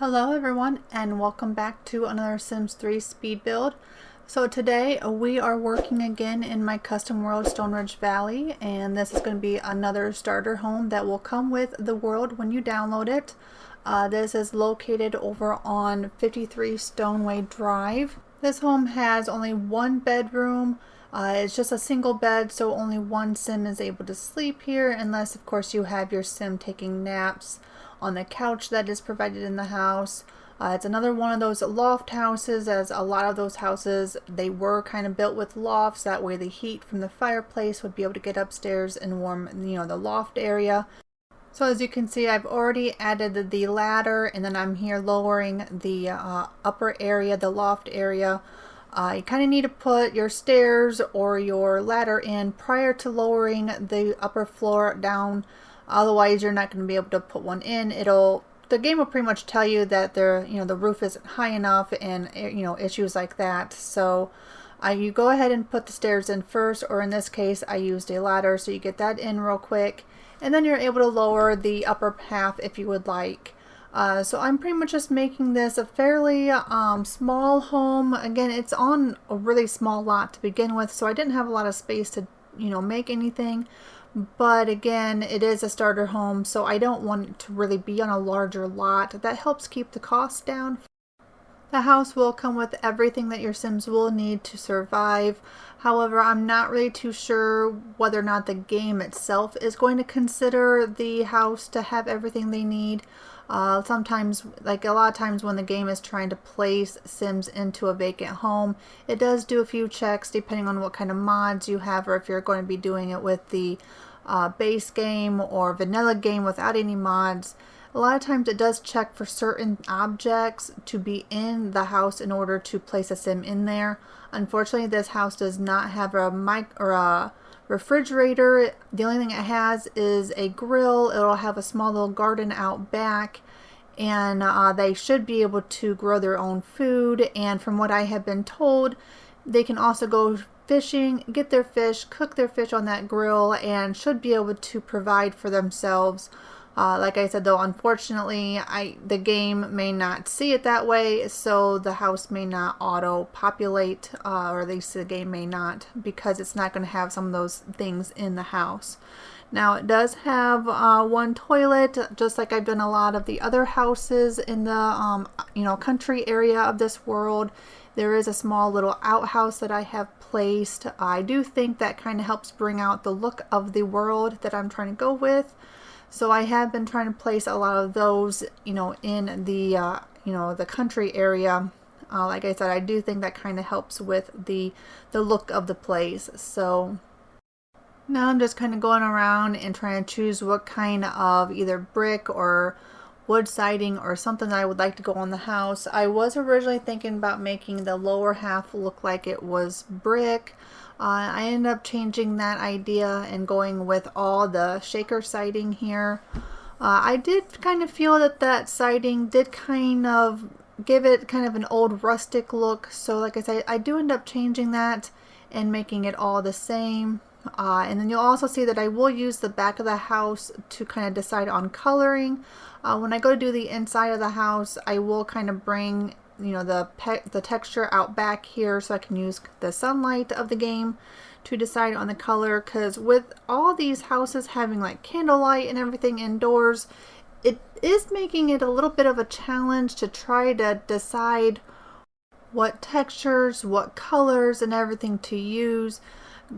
Hello everyone and welcome back to another Sims 3 speed build. So today we are working again in my custom world Stoneway Valley, and this is going to be another starter home that will come with the world when you download it. This is located over on 53 Stoneway Drive. This home has only one bedroom. It's just a single bed, so only one sim is able to sleep here, unless of course you have your sim taking naps on the couch that is provided in the house. It's another one of those loft houses, as a lot of those houses, they were kind of built with lofts. That way the heat from the fireplace would be able to get upstairs and warm, the loft area. So as you can see, I've already added the ladder, and then I'm here lowering the upper area, the loft area. You kind of need to put your stairs or your ladder in prior to lowering the upper floor down. Otherwise, you're not going to be able to put one in. The game will pretty much tell you that the roof isn't high enough, and issues like that. So you go ahead and put the stairs in first, or in this case, I used a ladder, so you get that in real quick, and then you're able to lower the upper half if you would like. So I'm pretty much just making this a fairly small home. Again, it's on a really small lot to begin with, so I didn't have a lot of space to make anything. But again, it is a starter home, so I don't want it to really be on a larger lot. That helps keep the costs down. The house will come with everything that your Sims will need to survive. However, I'm not really too sure whether or not the game itself is going to consider the house to have everything they need. Sometimes, like a lot of times when the game is trying to place Sims into a vacant home, it does do a few checks depending on what kind of mods you have, or if you're going to be doing it with the base game or vanilla game without any mods. A lot of times it does check for certain objects to be in the house in order to place a sim in there. Unfortunately, this house does not have a refrigerator. The only thing it has is a grill. It'll have a small little garden out back, and they should be able to grow their own food. And from what I have been told, they can also go fishing, get their fish, cook their fish on that grill, and should be able to provide for themselves. Like I said, though, unfortunately, the game may not see it that way, so the house may not auto-populate, or at least the game may not, because it's not going to have some of those things in the house. Now, it does have one toilet, just like I've done a lot of the other houses in the country area of this world. There is a small little outhouse that I have placed. I do think that kind of helps bring out the look of the world that I'm trying to go with. So I have been trying to place a lot of those, in the, the country area. Like I said, I do think that kind of helps with the look of the place. So now I'm just kind of going around and trying to choose what kind of either brick or wood siding or something that I would like to go on the house. I was originally thinking about making the lower half look like it was brick. I ended up changing that idea and going with all the shaker siding here. I did kind of feel that siding did kind of give it kind of an old rustic look. So like I said, I do end up changing that and making it all the same. And then you'll also see that I will use the back of the house to kind of decide on coloring. When I go to do the inside of the house, I will kind of bring the texture out back here so I can use the sunlight of the game to decide on the color, because with all these houses having like candlelight and everything indoors, it is making it a little bit of a challenge to try to decide what textures, what colors and everything to use,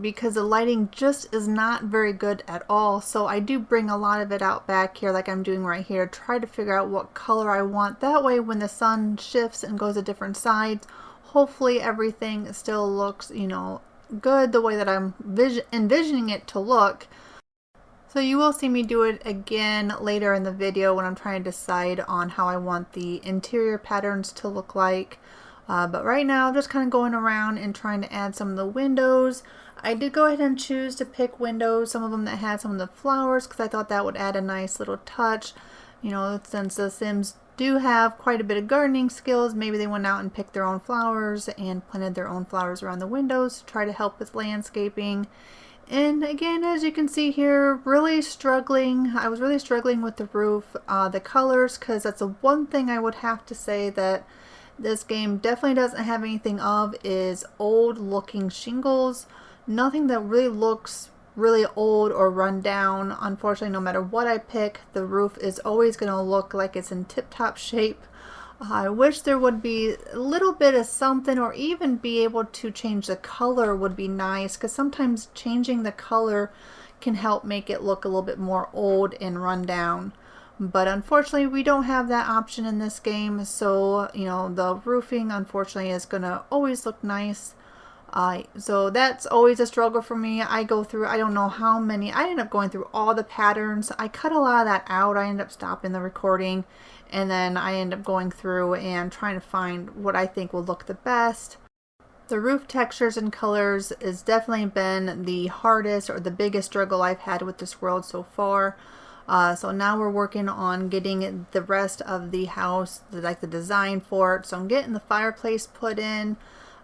because the lighting just is not very good at all. So I do bring a lot of it out back here like I'm doing right here, try to figure out what color I want. That way when the sun shifts and goes to different sides, hopefully everything still looks, good the way that I'm envisioning it to look. So you will see me do it again later in the video when I'm trying to decide on how I want the interior patterns to look like. But right now I'm just kind of going around and trying to add some of the windows. I did go ahead and choose to pick windows, some of them that had some of the flowers, because I thought that would add a nice little touch. Since the Sims do have quite a bit of gardening skills, maybe they went out and picked their own flowers and planted their own flowers around the windows to try to help with landscaping. And again, as you can see here, really struggling. I was really struggling with the roof, the colors, because that's the one thing I would have to say that this game definitely doesn't have anything of is old looking shingles. Nothing that really looks really old or run down. Unfortunately, no matter what I pick, the roof is always going to look like it's in tip-top shape. I wish there would be a little bit of something, or even be able to change the color would be nice, because sometimes changing the color can help make it look a little bit more old and run down. But unfortunately, we don't have that option in this game, so you know, the roofing unfortunately is gonna always look nice. So that's always a struggle for me. I go through, I don't know how many, I end up going through all the patterns. I cut a lot of that out. I end up stopping the recording, and then I end up going through and trying to find what I think will look the best. The roof textures and colors has definitely been the hardest or the biggest struggle I've had with this world so far. So now we're working on getting the rest of the house, like the design for it. So I'm getting the fireplace put in.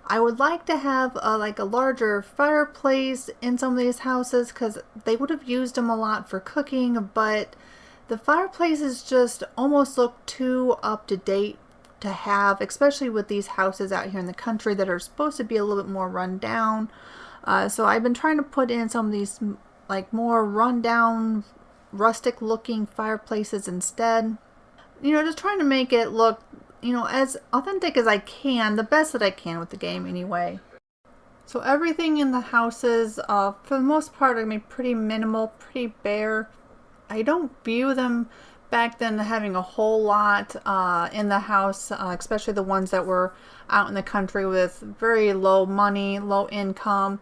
I would like to have like a larger fireplace in some of these houses, because they would have used them a lot for cooking, but the fireplaces just almost look too up to date to have, especially with these houses out here in the country that are supposed to be a little bit more run down. So I've been trying to put in some of these like more run down, rustic looking fireplaces instead. You know, just trying to make it look, you know, as authentic as I can, the best that I can with the game anyway. So everything in the houses, for the most part, are going to be pretty minimal, pretty bare. I don't view them back then having a whole lot in the house, especially the ones that were out in the country with very low money, low income.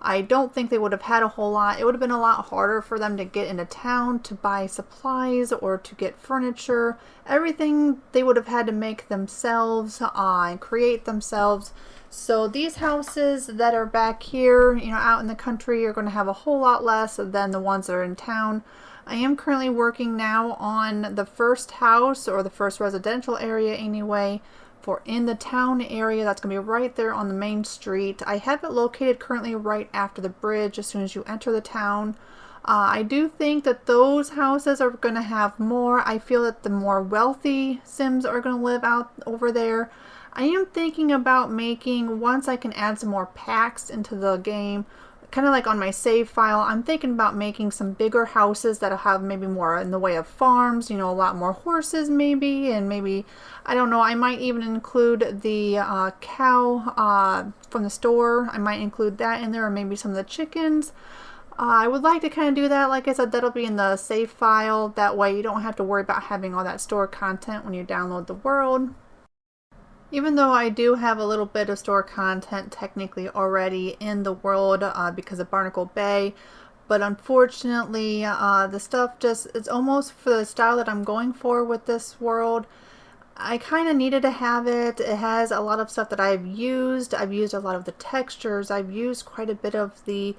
I don't think they would have had a whole lot. It would have been a lot harder for them to get into town to buy supplies or to get furniture. Everything they would have had to make themselves and create themselves. So these houses that are back here, you know, out in the country, are going to have a whole lot less than the ones that are in town. I am currently working now on the first house, or the first residential area anyway, for in the town area. That's going to be right there on the main street. I have it located currently right after the bridge as soon as you enter the town. I do think that those houses are going to have more. I feel that the more wealthy Sims are going to live out over there. I am thinking about making, once I can add some more packs into the game, kind of like on my save file, I'm thinking about making some bigger houses that'll have maybe more in the way of farms, you know, a lot more horses maybe, and maybe, I don't know, I might even include the cow from the store. I might include that in there, or maybe some of the chickens. I would like to kind of do that. Like I said, that'll be in the save file. That way you don't have to worry about having all that store content when you download the world. Even though I do have a little bit of store content technically already in the world because of Barnacle Bay, but unfortunately the stuff just, it's almost for the style that I'm going for with this world. I kind of needed to have it. It has a lot of stuff that I've used. I've used a lot of the textures. I've used quite a bit of the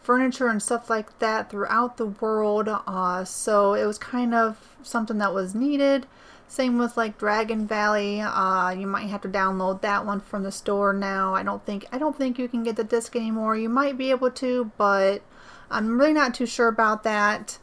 furniture and stuff like that throughout the world. So it was kind of something that was needed. Same with like Dragon Valley. You might have to download that one from the store now. I don't think you can get the disc anymore. You might be able to, but I'm really not too sure about that.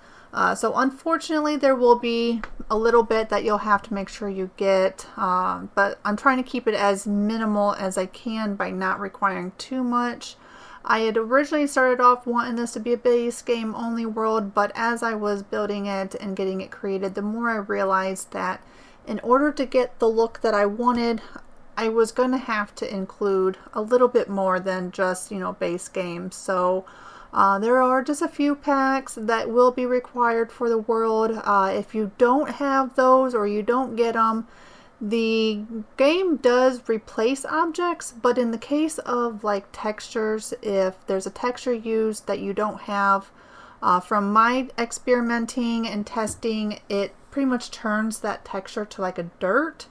So unfortunately, there will be a little bit that you'll have to make sure you get, but I'm trying to keep it as minimal as I can by not requiring too much. I had originally started off wanting this to be a base game only world, but as I was building it and getting it created, the more I realized that in order to get the look that I wanted, I was going to have to include a little bit more than just, you know, base games. So there are just a few packs that will be required for the world. If you don't have those, or you don't get them, the game does replace objects, but in the case of like textures, if there's a texture used that you don't have, from my experimenting and testing, it pretty much turns that texture to like a dirt.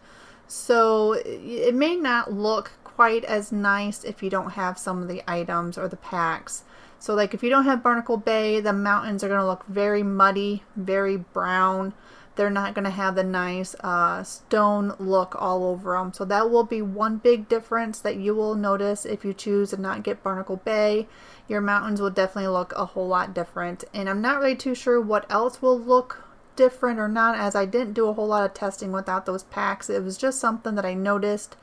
So it may not look quite as nice if you don't have some of the items or the packs. So like if you don't have Barnacle Bay, the mountains are going to look very muddy, very brown. they're not going to have the nice stone look all over them. So that will be one big difference that you will notice if you choose to not get Barnacle Bay. Your mountains will definitely look a whole lot different. And I'm not really too sure what else will look different or not, as I didn't do a whole lot of testing without those packs. It was just something that I noticed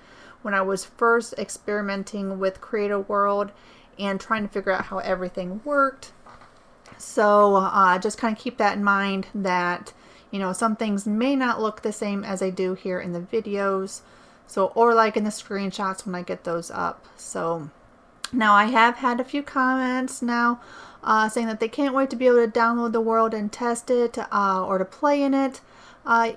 when I was first experimenting with Create a World and trying to figure out how everything worked. So just kind of keep that in mind, that you know, some things may not look the same as I do here in the videos, so, or like in the screenshots when I get those up. So now I have had a few comments now saying that they can't wait to be able to download the world and test it or to play in it.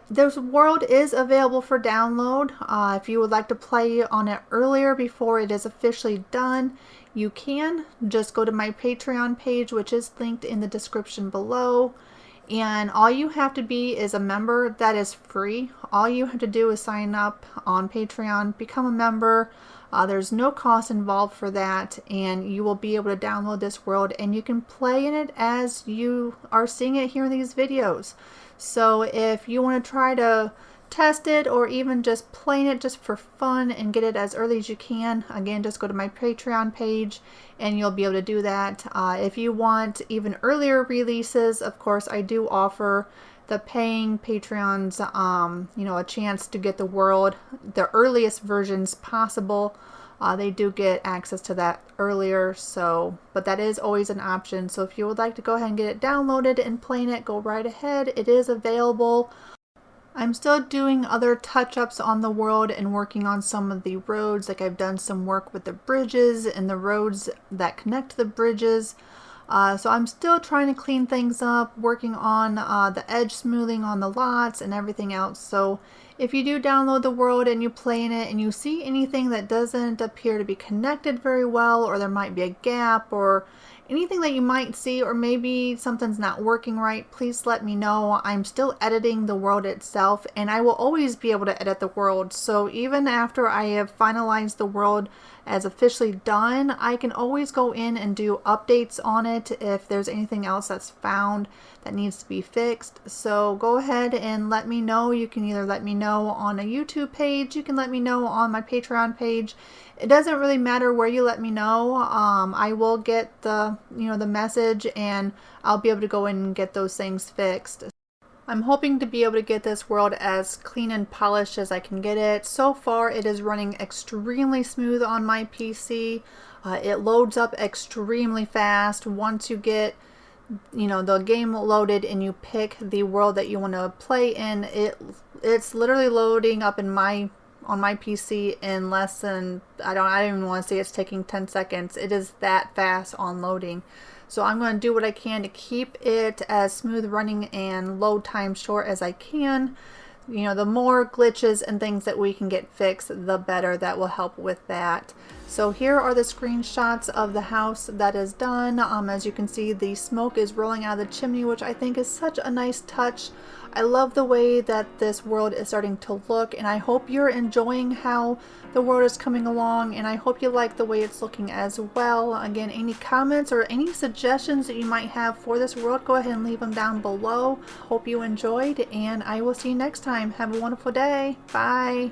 This world is available for download. If you would like to play on it earlier before it is officially done, you can just go to my Patreon page, which is linked in the description below. And all you have to be is a member. That is free. All you have to do is sign up on Patreon, become a member. There's no cost involved for that, and you will be able to download this world and you can play in it as you are seeing it here in these videos. So if you want to try to test it or even just playing it just for fun and get it as early as you can, again, just go to my Patreon page and you'll be able to do that. If you want even earlier releases, of course, I do offer the paying Patreons you know, a chance to get the world, the earliest versions possible. They do get access to that earlier, so, but that is always an option. So if you would like to go ahead and get it downloaded and playing it, go right ahead. It is available. I'm still doing other touch-ups on the world and working on some of the roads. Like I've done some work with the bridges and the roads that connect to the bridges. So I'm still trying to clean things up, working on the edge smoothing on the lots and everything else. So if you do download the world and you play in it and you see anything that doesn't appear to be connected very well, or there might be a gap or anything that you might see, or maybe something's not working right, please let me know. I'm still editing the world itself, and I will always be able to edit the world. So even after I have finalized the world as officially done, I can always go in and do updates on it if there's anything else that's found that needs to be fixed. So go ahead and let me know. You can either let me know on a YouTube page, you can let me know on my Patreon page. It doesn't really matter where you let me know. I will get the, you know, the message, and I'll be able to go in and get those things fixed. I'm hoping to be able to get this world as clean and polished as I can get it. So far it is running extremely smooth on my PC. It loads up extremely fast. Once you get, you know, the game loaded and you pick the world that you want to play in, it's literally loading up in on my PC in less than, I don't even want to say it's taking 10 seconds. It is that fast on loading. So I'm going to do what I can to keep it as smooth running and load time short as I can. You know, the more glitches and things that we can get fixed, the better. That will help with that. So here are the screenshots of the house that is done. As you can see, the smoke is rolling out of the chimney, which I think is such a nice touch. I love the way that this world is starting to look, and I hope you're enjoying how the world is coming along, and I hope you like the way it's looking as well. Again, any comments or any suggestions that you might have for this world, go ahead and leave them down below. Hope you enjoyed, and I will see you next time. Have a wonderful day. Bye.